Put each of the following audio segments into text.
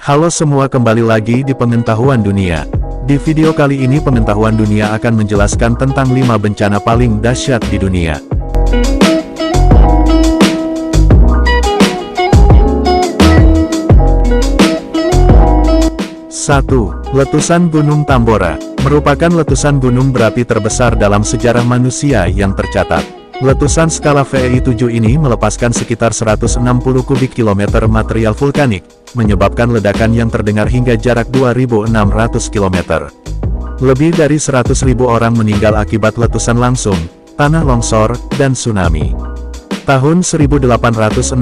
Halo semua, kembali lagi di Pengetahuan Dunia. Di video kali ini Pengetahuan Dunia akan menjelaskan tentang 5 bencana paling dahsyat di dunia. Satu, Letusan Gunung Tambora, merupakan letusan gunung berapi terbesar dalam sejarah manusia yang tercatat. Letusan skala VEI 7 ini melepaskan sekitar 160 kubik kilometer material vulkanik, menyebabkan ledakan yang terdengar hingga jarak 2.600 km. Lebih dari 100.000 orang meninggal akibat letusan langsung, tanah longsor, dan tsunami. Tahun 1816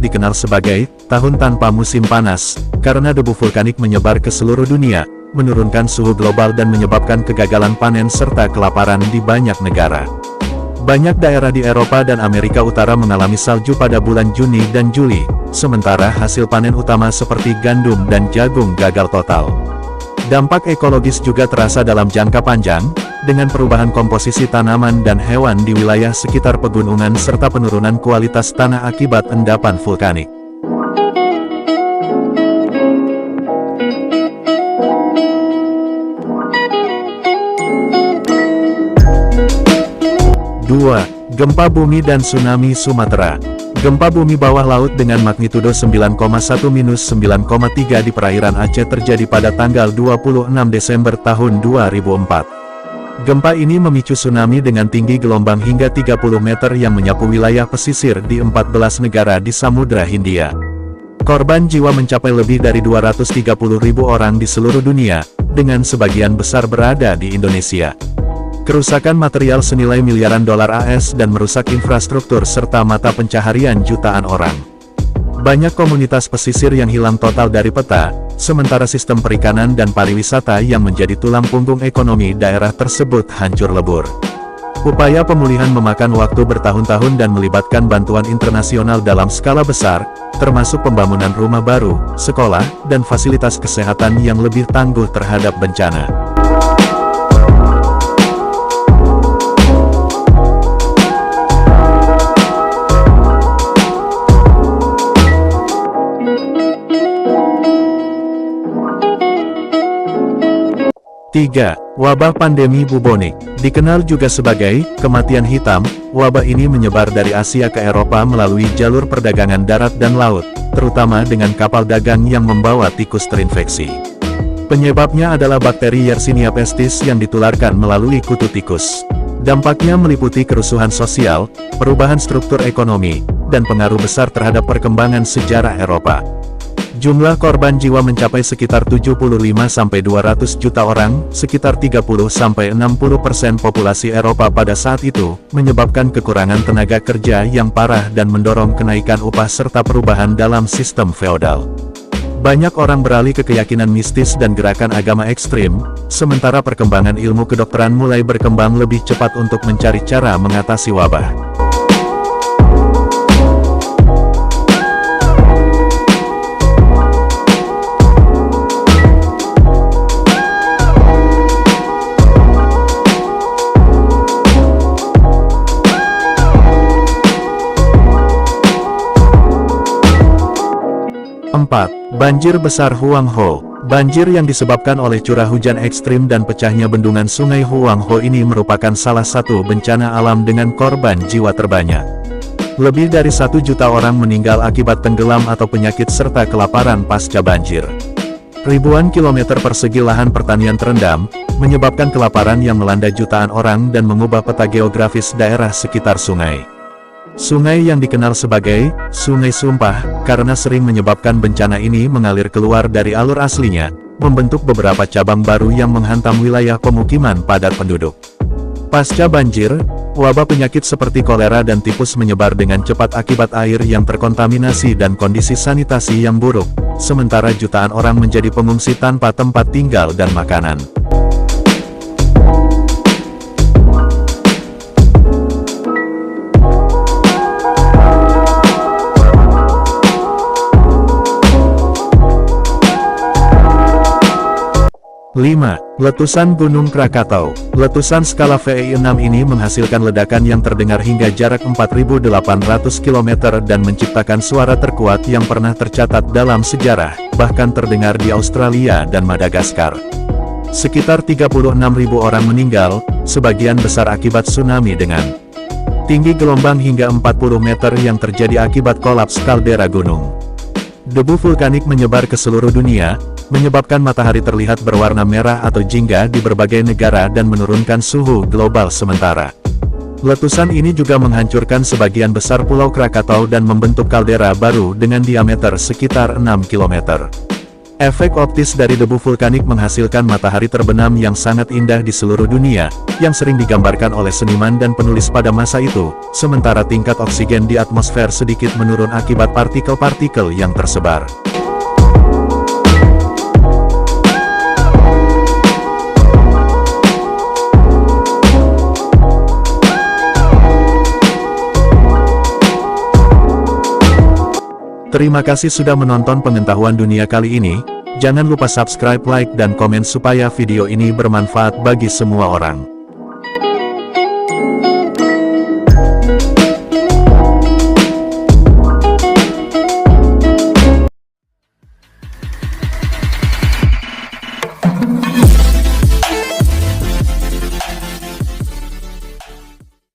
dikenal sebagai tahun tanpa musim panas, karena debu vulkanik menyebar ke seluruh dunia, menurunkan suhu global dan menyebabkan kegagalan panen serta kelaparan di banyak negara. Banyak daerah di Eropa dan Amerika Utara mengalami salju pada bulan Juni dan Juli, sementara hasil panen utama seperti gandum dan jagung gagal total. Dampak ekologis juga terasa dalam jangka panjang, dengan perubahan komposisi tanaman dan hewan di wilayah sekitar pegunungan serta penurunan kualitas tanah akibat endapan vulkanik. Gempa bumi dan tsunami Sumatera. Gempa bumi bawah laut dengan magnitudo 9,1-9,3 di perairan Aceh terjadi pada tanggal 26 Desember tahun 2004. Gempa ini memicu tsunami dengan tinggi gelombang hingga 30 meter yang menyapu wilayah pesisir di 14 negara di Samudra Hindia. Korban jiwa mencapai lebih dari 230.000 orang di seluruh dunia, dengan sebagian besar berada di Indonesia. Kerusakan material senilai miliaran dolar AS dan merusak infrastruktur serta mata pencaharian jutaan orang. Banyak komunitas pesisir yang hilang total dari peta, sementara sistem perikanan dan pariwisata yang menjadi tulang punggung ekonomi daerah tersebut hancur lebur. Upaya pemulihan memakan waktu bertahun-tahun dan melibatkan bantuan internasional dalam skala besar, termasuk pembangunan rumah baru, sekolah, dan fasilitas kesehatan yang lebih tangguh terhadap bencana. 3. Wabah pandemi bubonik. Dikenal juga sebagai kematian hitam, wabah ini menyebar dari Asia ke Eropa melalui jalur perdagangan darat dan laut, terutama dengan kapal dagang yang membawa tikus terinfeksi. Penyebabnya adalah bakteri Yersinia pestis yang ditularkan melalui kutu tikus. Dampaknya meliputi kerusuhan sosial, perubahan struktur ekonomi, dan pengaruh besar terhadap perkembangan sejarah Eropa. Jumlah korban jiwa mencapai sekitar 75-200 juta orang, sekitar 30-60% populasi Eropa pada saat itu, menyebabkan kekurangan tenaga kerja yang parah dan mendorong kenaikan upah serta perubahan dalam sistem feodal. Banyak orang beralih ke keyakinan mistis dan gerakan agama ekstrim, sementara perkembangan ilmu kedokteran mulai berkembang lebih cepat untuk mencari cara mengatasi wabah. 4. Banjir besar Huanghe. Banjir yang disebabkan oleh curah hujan ekstrim dan pecahnya bendungan sungai Huanghe ini merupakan salah satu bencana alam dengan korban jiwa terbanyak. Lebih dari 1 juta orang meninggal akibat tenggelam atau penyakit serta kelaparan pasca banjir. Ribuan kilometer persegi lahan pertanian terendam, menyebabkan kelaparan yang melanda jutaan orang dan mengubah peta geografis daerah sekitar sungai. Sungai yang dikenal sebagai Sungai Sumpah, karena sering menyebabkan bencana ini mengalir keluar dari alur aslinya, membentuk beberapa cabang baru yang menghantam wilayah pemukiman padat penduduk. Pasca banjir, wabah penyakit seperti kolera dan tipus menyebar dengan cepat akibat air yang terkontaminasi dan kondisi sanitasi yang buruk, sementara jutaan orang menjadi pengungsi tanpa tempat tinggal dan makanan. 5. 5. Letusan Gunung Krakatau. Letusan skala VEI 6 ini menghasilkan ledakan yang terdengar hingga jarak 4.800 km dan menciptakan suara terkuat yang pernah tercatat dalam sejarah, bahkan terdengar di Australia dan Madagaskar. Sekitar 36.000 orang meninggal, sebagian besar akibat tsunami dengan tinggi gelombang hingga 40 meter yang terjadi akibat kolaps kaldera gunung. Debu vulkanik menyebar ke seluruh dunia, menyebabkan matahari terlihat berwarna merah atau jingga di berbagai negara dan menurunkan suhu global sementara. Letusan ini juga menghancurkan sebagian besar Pulau Krakatau dan membentuk kaldera baru dengan diameter sekitar 6 km. Efek optis dari debu vulkanik menghasilkan matahari terbenam yang sangat indah di seluruh dunia, yang sering digambarkan oleh seniman dan penulis pada masa itu, sementara tingkat oksigen di atmosfer sedikit menurun akibat partikel-partikel yang tersebar. Terima kasih sudah menonton pengetahuan dunia kali ini. Jangan lupa subscribe, like, dan komen supaya video ini bermanfaat bagi semua orang.